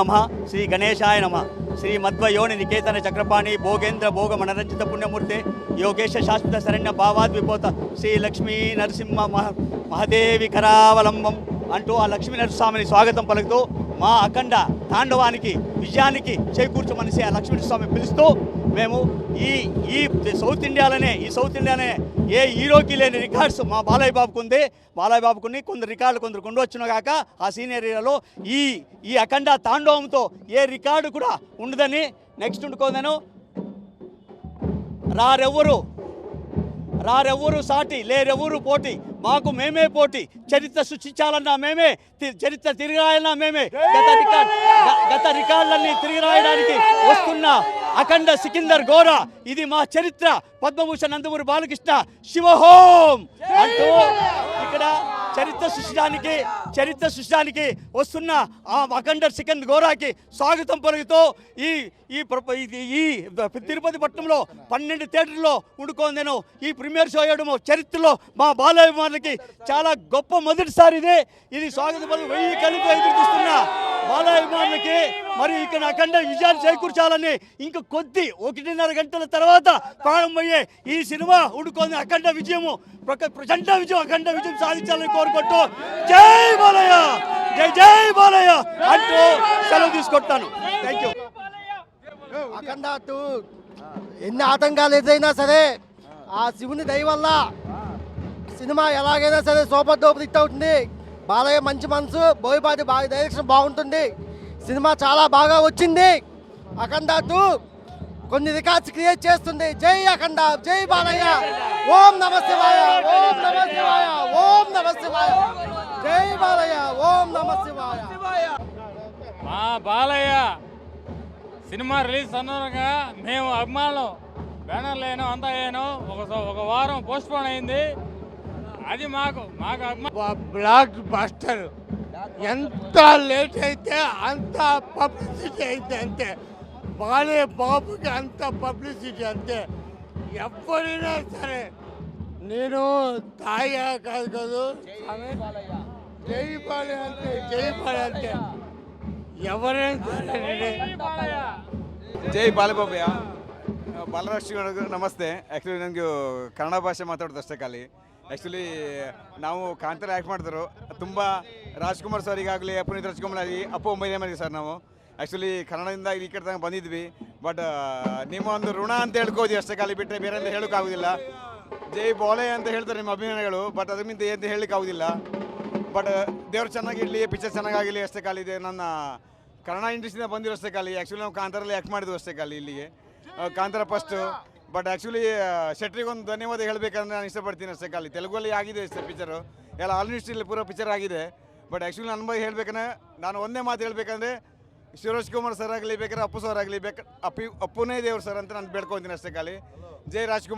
నమః. శ్రీ గణేశాయ నమః. శ్రీ మధ్వయోని నికేతన చక్రపాణి భోగేంద్ర భోగ మనరంజిత పుణ్యమూర్తి యోగేశ శాశ్వత శరణ్య భావాద్విపోత శ్రీ లక్ష్మీ నరసింహ మహదేవి కరావలంబం అంటూ ఆ లక్ష్మీ నరసింహస్వామిని స్వాగతం పలుకుతూ మా అఖండ తాండవానికి విజయానికి చేకూర్చమనిసి ఆ లక్ష్మీనరసింహస్వామి పిలుస్తూ మేము ఈ సౌత్ ఇండియాలోనే ఏ హీరోకి లేని రికార్డ్స్ మా బాలయ్య బాబుకు ఉంది. బాలయ్య బాబుకుని కొందరు రికార్డులు కొందరు కొండొచ్చును కాక ఆ సీనియర్ ఏరియాలో ఈ అఖండ తాండవంతో ఏ రికార్డు కూడా ఉండదని నెక్స్ట్ ఉండుకోదను. రారెవ్వరు సాటి లేరెవ్వరు పోటీ మాకు మేమే పోటీ చరిత్ర సృష్టించాలన్నా మేమే చరిత్ర తిరిగిరాయాలన్నా మేమే గత రికార్డులన్నీ తిరిగిరాయడానికి వస్తున్న అఖండ సికిందర్ గోరా ఇది మా చరిత్ర. పద్మభూషణ్ నందమూరి బాలకృష్ణ శివహోం అంటూ ఇక్కడ చరిత్ర సృష్టించడానికి వస్తున్న ఆ అఖండ సికిందర్ గోరాకి స్వాగతం పలుకుతూ ఈ తిరుపతి పట్టణంలో 12 థియేటర్లో ఉండుకొని నేను ఈ ప్రీమియర్ షో వేయడము చరిత్రలో మా బాలయ్యకి చాలా గొప్ప మొదటిసారి ఇది స్వాగతం పలుకు 1000 కళ్ళతో ఎదురు చూస్తున్న బాలయ్యకి మరి ఇక్కడ అఖండ విజయాన్ని చేకూర్చాలని ఇంకా 1.5 గంటల తర్వాత ప్రారంభమయ్యే ఈ సినిమా ఉండుకొని అఖండ విజయము ప్రచండ విజయం అఖండ విజయం సాధించాలని కోరుకుంటూ జై బాలయ్య జై బాలయ్య అంటూ సెలవు తీసుకుంటాను. Thank you. అఖండ ఎన్ని ఆటంకాలు ఎదురైనా సరే ఆ శివుని దయ వల్ల సినిమా ఎలాగైనా సరే సూపర్ డూపర్ హిట్ అవుతుంది. బాలయ్య మంచి మనసు, బోయపాటి బాగా డైరెక్షన్ బాగుంటుంది. సినిమా చాలా బాగా వచ్చింది. అఖండ కొన్ని రికార్డ్స్ క్రియేట్ చేస్తుంది. జై అఖండ జై బాలయ్య. ఓం నమ శివాయ ఓం నమ శివాయ ఓం నమ శివాయ జై బాలయ్య ఓం నమ శివాయ. మా బాలయ్య సినిమా రిలీజ్ సందర్భంగా మేము అభిమానులు బ్యానర్లు అయినా అంతా అయ్యాను. ఒక వారం పోస్ట్ పోన్ అయింది. అది మాకు బ్లాక్ బస్టర్. ఎంత లేట్ అయితే అంత పబ్లిసిటీ అయితే అంతే. బాలయ్య బాబుకి అంత పబ్లిసిటీ అంతే. ఎవరైనా సరే నేను తాగా కాదు జై బాలయ్య అంతే జై బాలయ్య అంతే ఎవరైనా సరే ಜೈ ಬಾಲಬಾಬಯ್ಯ ಬಾಲರಾಷ್ಟ್ರ ನಮಸ್ತೆ. ಆ್ಯಕ್ಚುಲಿ ನನಗೆ ಕನ್ನಡ ಭಾಷೆ ಮಾತಾಡೋದು ಅಷ್ಟೇ ಖಾಲಿ. ಆ್ಯಕ್ಚುಲಿ ನಾವು ಕಾಂತಾರ ಆ್ಯಕ್ಟ್ ಮಾಡಿದ್ರು ತುಂಬ ರಾಜ್ಕುಮಾರ್ ಸರಿಗಾಗಲಿ ಪುನೀತ್ ರಾಜ್ಕುಮಾರ್ ಆಗಲಿ ಅಪ್ಪು ಒಂಬೈನೇ ಮಂದಿ ಸರ್ ನಾವು ಆ್ಯಕ್ಚುಲಿ ಕನ್ನಡದಿಂದ ಈ ಕಡೆ ತನಕ ಬಂದಿದ್ವಿ. ಬಟ್ ನಿಮ್ಮ ಒಂದು ಋಣ ಅಂತ ಹೇಳ್ಕೋದು ಅಷ್ಟೇ ಖಾಲಿ ಬಿಟ್ಟರೆ ಬೇರೆ ಅಂತ ಹೇಳೋಕ್ಕಾಗೋದಿಲ್ಲ. ಜೈ ಬಾಲಯ್ಯ ಅಂತ ಹೇಳ್ತಾರೆ ನಿಮ್ಮ ಅಭಿಮಾನಿಗಳು, ಬಟ್ ಅದಕ್ಕಿಂತ ಏನು ಹೇಳಲಿಕ್ಕಾಗೋದಿಲ್ಲ. ಬಟ್ ದೇವ್ರು ಚೆನ್ನಾಗಿರಲಿ, ಪಿಕ್ಚರ್ ಚೆನ್ನಾಗಾಗಲಿ ಅಷ್ಟೇ ಖಾಲಿ ಇದೆ. ನನ್ನ ಕನ್ನಡ ಇಂಡಸ್ಟ್ರಿಯಿಂದ ಬಂದಿರೋ ಅಷ್ಟೇ ಖಾಲಿ. ಆ್ಯಕ್ಚುಲಿ ನಾವು ಕಾಂತಾರಲ್ಲಿ ಆ್ಯಕ್ಟ್ ಮಾಡಿದ್ವಿ ಅಷ್ಟೇ ಖಾಲಿ ಇಲ್ಲಿಗೆ ಕಾಂತಾರ ಫಸ್ಟು. ಬಟ್ ಆ್ಯಕ್ಚುಲಿ ಶೆಟ್ರಿಗೊಂದು ಧನ್ಯವಾದ ಹೇಳಬೇಕಂದ್ರೆ ನಾನು ಇಷ್ಟಪಡ್ತೀನಿ ಅಷ್ಟೇ ಖಾಲಿ. ತೆಲುಗಲ್ಲಿ ಆಗಿದೆ ಅಷ್ಟೇ ಪಿಕ್ಚರು, ಎಲ್ಲ ಆಲ್ ಇಂಡಸ್ಟ್ರಿಯಲ್ಲಿ ಪೂರ ಪಿಕ್ಚರ್ ಆಗಿದೆ. ಬಟ್ ಆ್ಯಕ್ಚುಲಿ ನನ್ನ ಬಗ್ಗೆ ಹೇಳ್ಬೇಕಂದ್ರೆ ನಾನು ಒಂದೇ ಮಾತು ಹೇಳಬೇಕಂದ್ರೆ ಶಿವರಾಜ್ ಕುಮಾರ್ ಸರ್ ಆಗಲಿ ಬೇಕಾದ್ರೆ ಅಪ್ಪು ಸರ್ ಆಗಲಿ ಅಪ್ಪುನೇ ದೇವ್ರು ಸರ್ ಅಂತ ನಾನು ಬೇಡ್ಕೊತೀನಿ ಅಷ್ಟೇ ಖಾಲಿ. ಜೈ ರಾಜ್ಕುಮಾರ್.